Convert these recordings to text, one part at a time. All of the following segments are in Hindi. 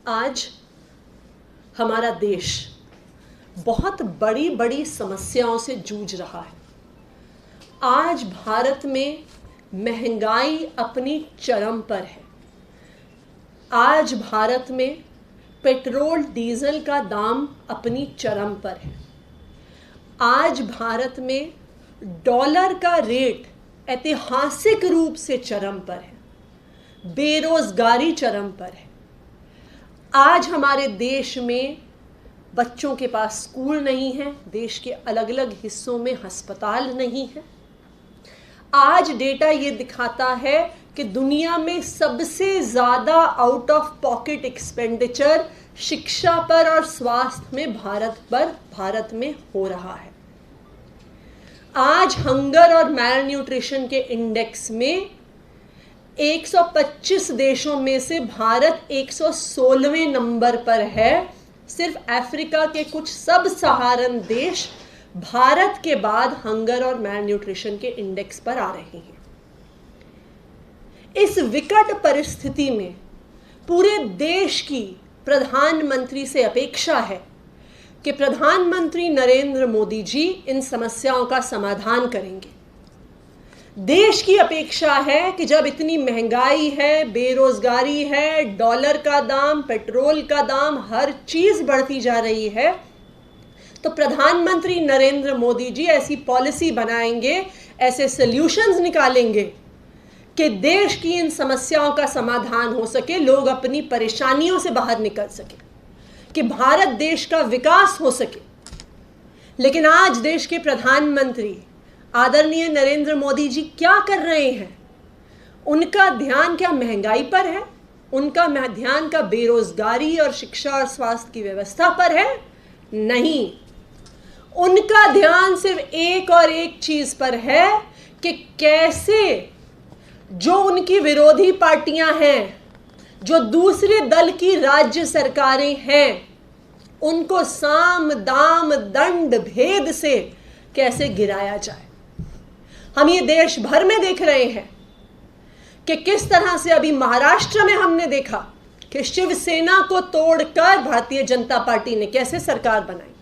आज हमारा देश बहुत बड़ी बड़ी समस्याओं से जूझ रहा है। आज भारत में महंगाई अपनी चरम पर है। आज भारत में पेट्रोल डीजल का दाम अपनी चरम पर है। आज भारत में डॉलर का रेट ऐतिहासिक रूप से चरम पर है। बेरोजगारी चरम पर है। आज हमारे देश में बच्चों के पास स्कूल नहीं है। देश के अलग अलग हिस्सों में अस्पताल नहीं है। आज डेटा ये दिखाता है कि दुनिया में सबसे ज़्यादा आउट ऑफ पॉकेट एक्सपेंडिचर शिक्षा पर और स्वास्थ्य में भारत में हो रहा है। आज हंगर और मैल न्यूट्रिशन के इंडेक्स में 125 देशों में से भारत 116वें नंबर पर है। सिर्फ अफ्रीका के कुछ सब सहारन देश भारत के बाद हंगर और मैल न्यूट्रिशन के इंडेक्स पर आ रहे हैं। इस विकट परिस्थिति में पूरे देश की प्रधानमंत्री से अपेक्षा है कि प्रधानमंत्री नरेंद्र मोदी जी इन समस्याओं का समाधान करेंगे। देश की अपेक्षा है कि जब इतनी महंगाई है, बेरोजगारी है, डॉलर का दाम, पेट्रोल का दाम, हर चीज बढ़ती जा रही है, तो प्रधानमंत्री नरेंद्र मोदी जी ऐसी पॉलिसी बनाएंगे, ऐसे सॉल्यूशंस निकालेंगे कि देश की इन समस्याओं का समाधान हो सके, लोग अपनी परेशानियों से बाहर निकल सके, कि भारत देश का विकास हो सके। लेकिन आज देश के प्रधानमंत्री आदरणीय नरेंद्र मोदी जी क्या कर रहे हैं? उनका ध्यान क्या महंगाई पर है? उनका ध्यान क्या बेरोजगारी और शिक्षा और स्वास्थ्य की व्यवस्था पर है? नहीं, उनका ध्यान सिर्फ एक और एक चीज पर है कि कैसे जो उनकी विरोधी पार्टियां हैं, जो दूसरे दल की राज्य सरकारें हैं, उनको साम दाम दंड भेद से कैसे गिराया जाए। हम ये देश भर में देख रहे हैं कि किस तरह से अभी महाराष्ट्र में हमने देखा कि शिवसेना को तोड़कर भारतीय जनता पार्टी ने कैसे सरकार बनाई।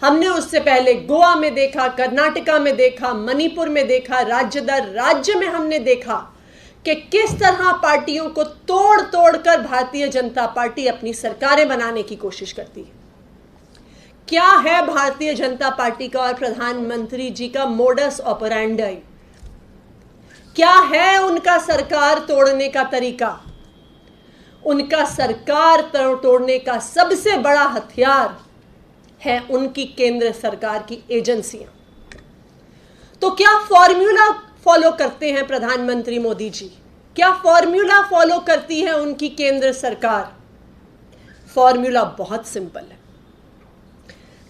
हमने उससे पहले गोवा में देखा, कर्नाटका में देखा, मणिपुर में देखा, राज्य दर राज्य में हमने देखा कि किस तरह पार्टियों को तोड़ तोड़ कर भारतीय जनता पार्टी अपनी सरकारें बनाने की कोशिश करती है। क्या है भारतीय जनता पार्टी का और प्रधानमंत्री जी का मोडस ऑपरेंडी? क्या है उनका सरकार तोड़ने का तरीका? उनका सरकार तोड़ने का सबसे बड़ा हथियार है उनकी केंद्र सरकार की एजेंसियां। तो क्या फॉर्मूला फॉलो करते हैं प्रधानमंत्री मोदी जी? क्या फॉर्मूला फॉलो करती है उनकी केंद्र सरकार? फॉर्मूला बहुत सिंपल है।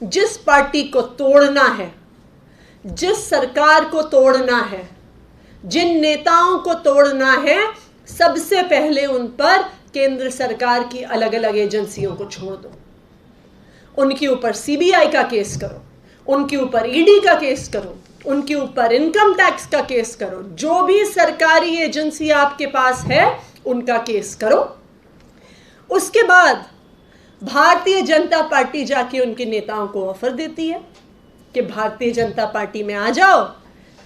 जिस पार्टी को तोड़ना है, जिस सरकार को तोड़ना है, जिन नेताओं को तोड़ना है, सबसे पहले उन पर केंद्र सरकार की अलग अलग एजेंसियों को छोड़ दो। उनके ऊपर सीबीआई का केस करो, उनके ऊपर ईडी का केस करो, उनके ऊपर इनकम टैक्स का केस करो। जो भी सरकारी एजेंसी आपके पास है उनका केस करो। उसके बाद भारतीय जनता पार्टी जाके उनके नेताओं को ऑफर देती है कि भारतीय जनता पार्टी में आ जाओ,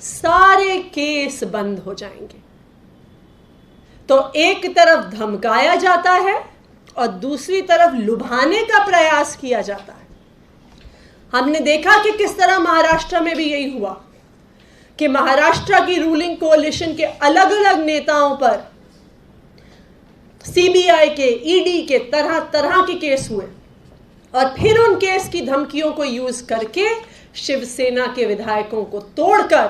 सारे केस बंद हो जाएंगे। तो एक तरफ धमकाया जाता है और दूसरी तरफ लुभाने का प्रयास किया जाता है। हमने देखा कि किस तरह महाराष्ट्र में भी यही हुआ कि महाराष्ट्र की रूलिंग कोalition के अलग अलग नेताओं पर सीबीआई के, ईडी के तरह तरह के केस हुए और फिर उन केस की धमकियों को यूज करके शिवसेना के विधायकों को तोड़कर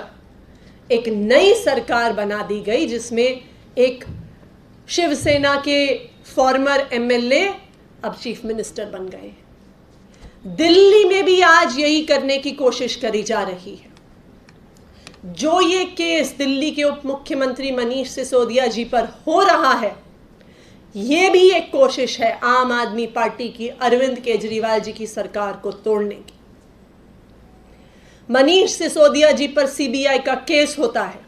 एक नई सरकार बना दी गई, जिसमें एक शिवसेना के फॉर्मर एमएलए अब चीफ मिनिस्टर बन गए। दिल्ली में भी आज यही करने की कोशिश करी जा रही है। जो ये केस दिल्ली के उप मुख्यमंत्री मनीष सिसोदिया जी पर हो रहा है, ये भी एक कोशिश है आम आदमी पार्टी की, अरविंद केजरीवाल जी की सरकार को तोड़ने की। मनीष सिसोदिया जी पर सीबीआई का केस होता है,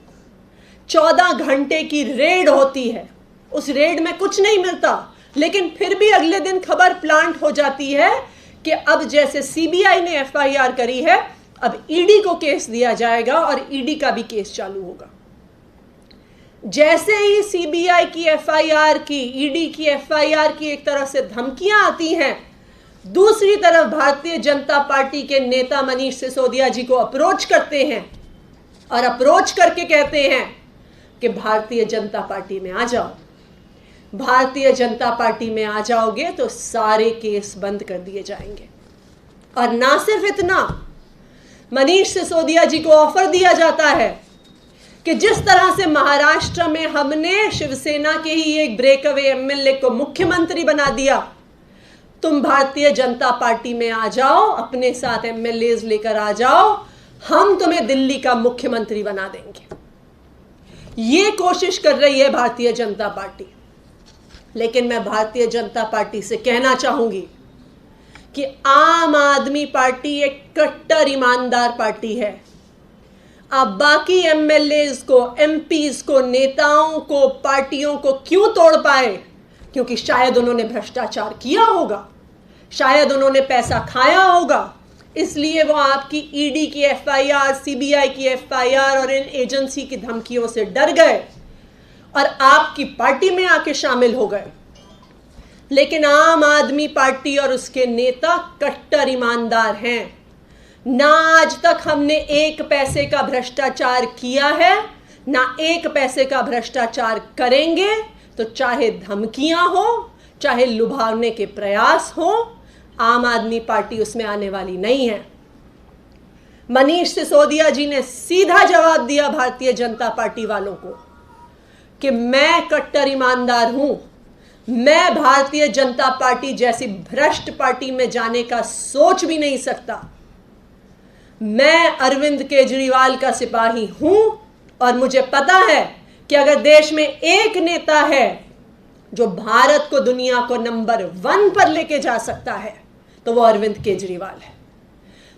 14 घंटे की रेड होती है। उस रेड में कुछ नहीं मिलता, लेकिन फिर भी अगले दिन खबर प्लांट हो जाती है कि अब जैसे सीबीआई ने एफआईआर करी है, अब ईडी को केस दिया जाएगा और ईडी का भी केस चालू होगा। जैसे ही सीबीआई की एफआईआर की, ईडी की एफआईआर की एक तरफ से धमकियां आती हैं, दूसरी तरफ भारतीय जनता पार्टी के नेता मनीष सिसोदिया जी को अप्रोच करते हैं और अप्रोच करके कहते हैं कि भारतीय जनता पार्टी में आ जाओ, भारतीय जनता पार्टी में आ जाओगे तो सारे केस बंद कर दिए जाएंगे। और ना सिर्फ इतना, मनीष सिसोदिया जी को ऑफर दिया जाता है कि जिस तरह से महाराष्ट्र में हमने शिवसेना के ही एक ब्रेकअवे एमएलए को मुख्यमंत्री बना दिया, तुम भारतीय जनता पार्टी में आ जाओ, अपने साथ एमएलए लेकर आ जाओ, हम तुम्हें दिल्ली का मुख्यमंत्री बना देंगे। ये कोशिश कर रही है भारतीय जनता पार्टी। लेकिन मैं भारतीय जनता पार्टी से कहना चाहूंगी कि आम आदमी पार्टी एक कट्टर ईमानदार पार्टी है। आप बाकी एमएलएज को, एमपीज को, नेताओं को, पार्टियों को क्यों तोड़ पाए? क्योंकि शायद उन्होंने भ्रष्टाचार किया होगा, शायद उन्होंने पैसा खाया होगा, इसलिए वो आपकी ईडी की एफआईआर, सीबीआई की एफआईआर और इन एजेंसी की धमकियों से डर गए और आपकी पार्टी में आके शामिल हो गए। लेकिन आम आदमी पार्टी और उसके नेता कट्टर ईमानदार हैं। ना आज तक हमने एक पैसे का भ्रष्टाचार किया है, ना एक पैसे का भ्रष्टाचार करेंगे। तो चाहे धमकियां हो, चाहे लुभावने के प्रयास हो, आम आदमी पार्टी उसमें आने वाली नहीं है। मनीष सिसोदिया जी ने सीधा जवाब दिया भारतीय जनता पार्टी वालों को कि मैं कट्टर ईमानदार हूं, मैं भारतीय जनता पार्टी जैसी भ्रष्ट पार्टी में जाने का सोच भी नहीं सकता। मैं अरविंद केजरीवाल का सिपाही हूं और मुझे पता है कि अगर देश में एक नेता है जो भारत को, दुनिया को नंबर 1 पर लेके जा सकता है तो वो अरविंद केजरीवाल है।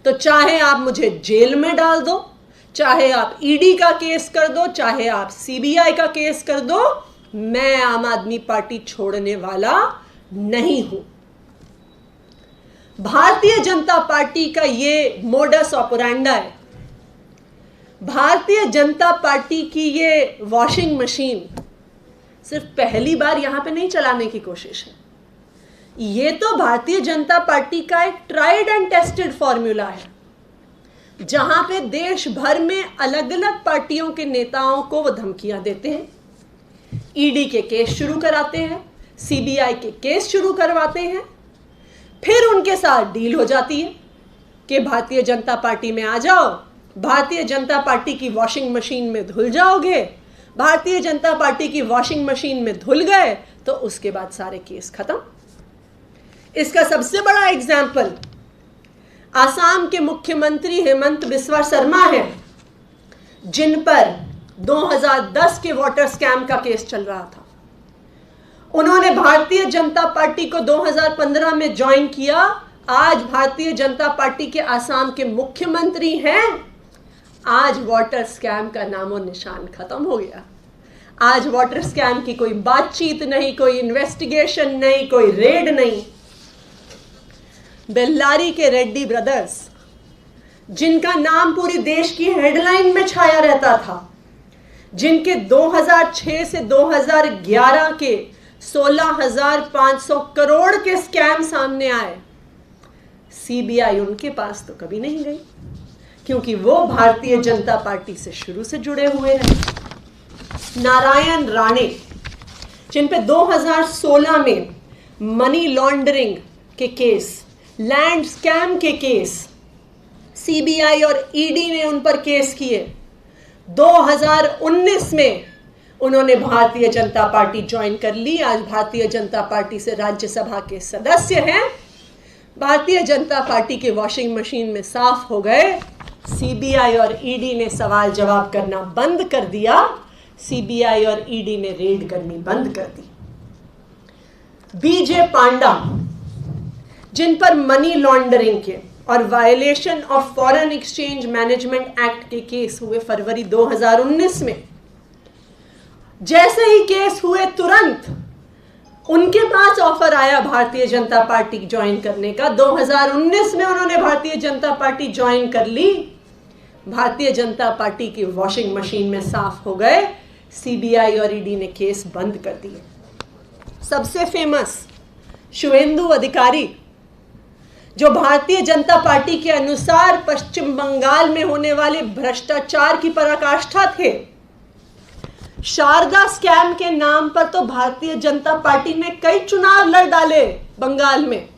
तो चाहे आप मुझे जेल में डाल दो, चाहे आप ईडी का केस कर दो, चाहे आप सीबीआई का केस कर दो, मैं आम आदमी पार्टी छोड़ने वाला नहीं हूं। भारतीय जनता पार्टी का ये मोडस ऑपरेंडा है। भारतीय जनता पार्टी की ये वॉशिंग मशीन सिर्फ पहली बार यहां पे नहीं चलाने की कोशिश है। ये तो भारतीय जनता पार्टी का एक ट्राइड एंड टेस्टेड फॉर्मूला है, जहां पे देश भर में अलग अलग पार्टियों के नेताओं को वो धमकियां देते हैं, ईडी के केस शुरू कराते हैं, सीबीआई के केस शुरू करवाते हैं, फिर उनके साथ डील हो जाती है कि भारतीय जनता पार्टी में आ जाओ, भारतीय जनता पार्टी की वॉशिंग मशीन में धुल जाओगे। भारतीय जनता पार्टी की वॉशिंग मशीन में धुल गए तो उसके बाद सारे केस खत्म। इसका सबसे बड़ा एग्जाम्पल आसाम के मुख्यमंत्री हेमंत बिस्वा शर्मा है, जिन पर 2010 के वाटर स्कैम का केस चल रहा था। उन्होंने भारतीय जनता पार्टी को 2015 में ज्वाइन किया। आज भारतीय जनता पार्टी के आसाम के मुख्यमंत्री हैं। आज वाटर स्कैम का नामो निशान खत्म हो गया। आज वाटर स्कैम की कोई बातचीत नहीं, कोई इन्वेस्टिगेशन नहीं, कोई रेड नहीं। बेल्लारी के रेड्डी ब्रदर्स, जिनका नाम पूरे देश की हेडलाइन में छाया रहता था, जिनके 2006 से 2011 के 16,500 करोड़ के स्कैम सामने आए, सीबीआई उनके पास तो कभी नहीं गई, क्योंकि वो भारतीय जनता पार्टी से शुरू से जुड़े हुए हैं। नारायण राणे, जिन पे 2016 में मनी लॉन्ड्रिंग के केस, लैंड स्कैम के केस, सीबीआई और ईडी ने उन पर केस किए। 2019 में उन्होंने भारतीय जनता पार्टी ज्वाइन कर ली। आज भारतीय जनता पार्टी से राज्यसभा के सदस्य हैं। भारतीय जनता पार्टी के वॉशिंग मशीन में साफ हो गए। सीबीआई और ईडी ने सवाल जवाब करना बंद कर दिया। सीबीआई और ईडी ने रेड करनी बंद कर दी। बीजे पांडा, जिन पर मनी लॉन्ड्रिंग के और violation of foreign exchange management act के केस हुए फरवरी 2019 में, जैसे ही केस हुए तुरंत उनके पास ऑफर आया भारतीय जनता पार्टी ज्वाइन करने का। 2019 में उन्होंने भारतीय जनता पार्टी ज्वाइन कर ली। भारतीय जनता पार्टी की वॉशिंग मशीन में साफ हो गए। सीबीआई और ईडी ने केस बंद कर दिए। सबसे फेमस शुवेंदु अधिकारी, जो भारतीय जनता पार्टी के अनुसार पश्चिम बंगाल में होने वाले भ्रष्टाचार की पराकाष्ठा थे। शारदा स्कैम के नाम पर तो भारतीय जनता पार्टी ने कई चुनाव लड़ डाले बंगाल में।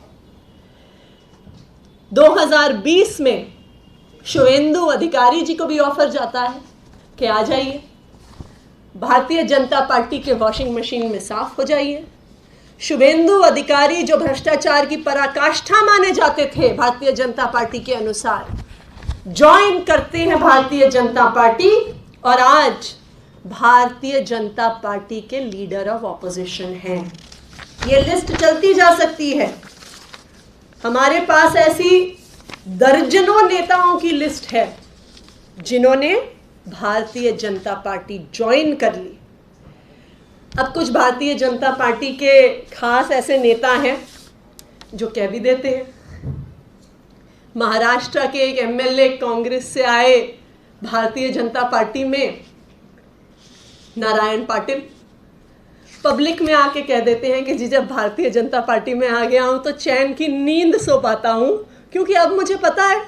2020 में शुवेंदु अधिकारी जी को भी ऑफर जाता है कि आ जाइए, भारतीय जनता पार्टी के वॉशिंग मशीन में साफ हो जाइए। शुवेंदु अधिकारी जो भ्रष्टाचार की पराकाष्ठा माने जाते थे भारतीय जनता पार्टी के अनुसार, ज्वाइन करते हैं भारतीय जनता पार्टी और आज भारतीय जनता पार्टी के लीडर ऑफ ऑपोजिशन हैं। ये लिस्ट चलती जा सकती है। हमारे पास ऐसी दर्जनों नेताओं की लिस्ट है जिन्होंने भारतीय जनता पार्टी ज्वाइन कर ली। अब कुछ भारतीय जनता पार्टी के खास ऐसे नेता हैं जो कह भी देते हैं। महाराष्ट्र के एक एमएलए कांग्रेस से आए भारतीय जनता पार्टी में, नारायण पाटिल, पब्लिक में आके कह देते हैं कि जी जब भारतीय जनता पार्टी में आ गया हूं तो चैन की नींद सो पाता हूं, क्योंकि अब मुझे पता है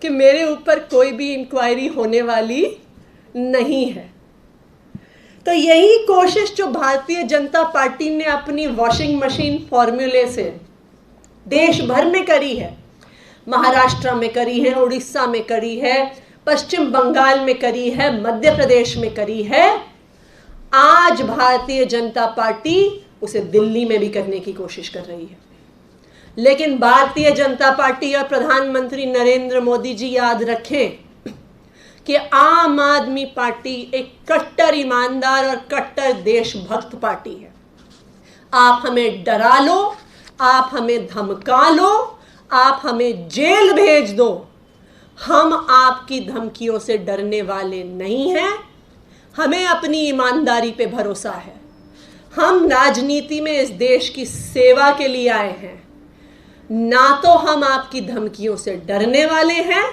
कि मेरे ऊपर कोई भी इंक्वायरी होने वाली नहीं है। तो यही कोशिश जो भारतीय जनता पार्टी ने अपनी वॉशिंग मशीन फॉर्मूले से देश भर में करी है, महाराष्ट्र में करी है, उड़ीसा में करी है, पश्चिम बंगाल में करी है, मध्य प्रदेश में करी है, आज भारतीय जनता पार्टी उसे दिल्ली में भी करने की कोशिश कर रही है। लेकिन भारतीय जनता पार्टी और प्रधानमंत्री नरेंद्र मोदी जी याद रखें कि आम आदमी पार्टी एक कट्टर ईमानदार और कट्टर देशभक्त पार्टी है। आप हमें डरा लो, आप हमें धमका लो, आप हमें जेल भेज दो, हम आपकी धमकियों से डरने वाले नहीं हैं। हमें अपनी ईमानदारी पे भरोसा है। हम राजनीति में इस देश की सेवा के लिए आए हैं, ना तो हम आपकी धमकियों से डरने वाले हैं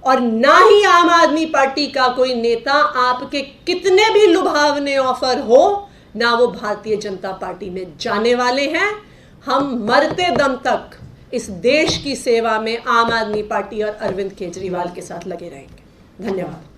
और ना ही आम आदमी पार्टी का कोई नेता आपके कितने भी लुभावने ऑफर हो, ना वो भारतीय जनता पार्टी में जाने वाले हैं। हम मरते दम तक इस देश की सेवा में आम आदमी पार्टी और अरविंद केजरीवाल के साथ लगे रहेंगे। धन्यवाद।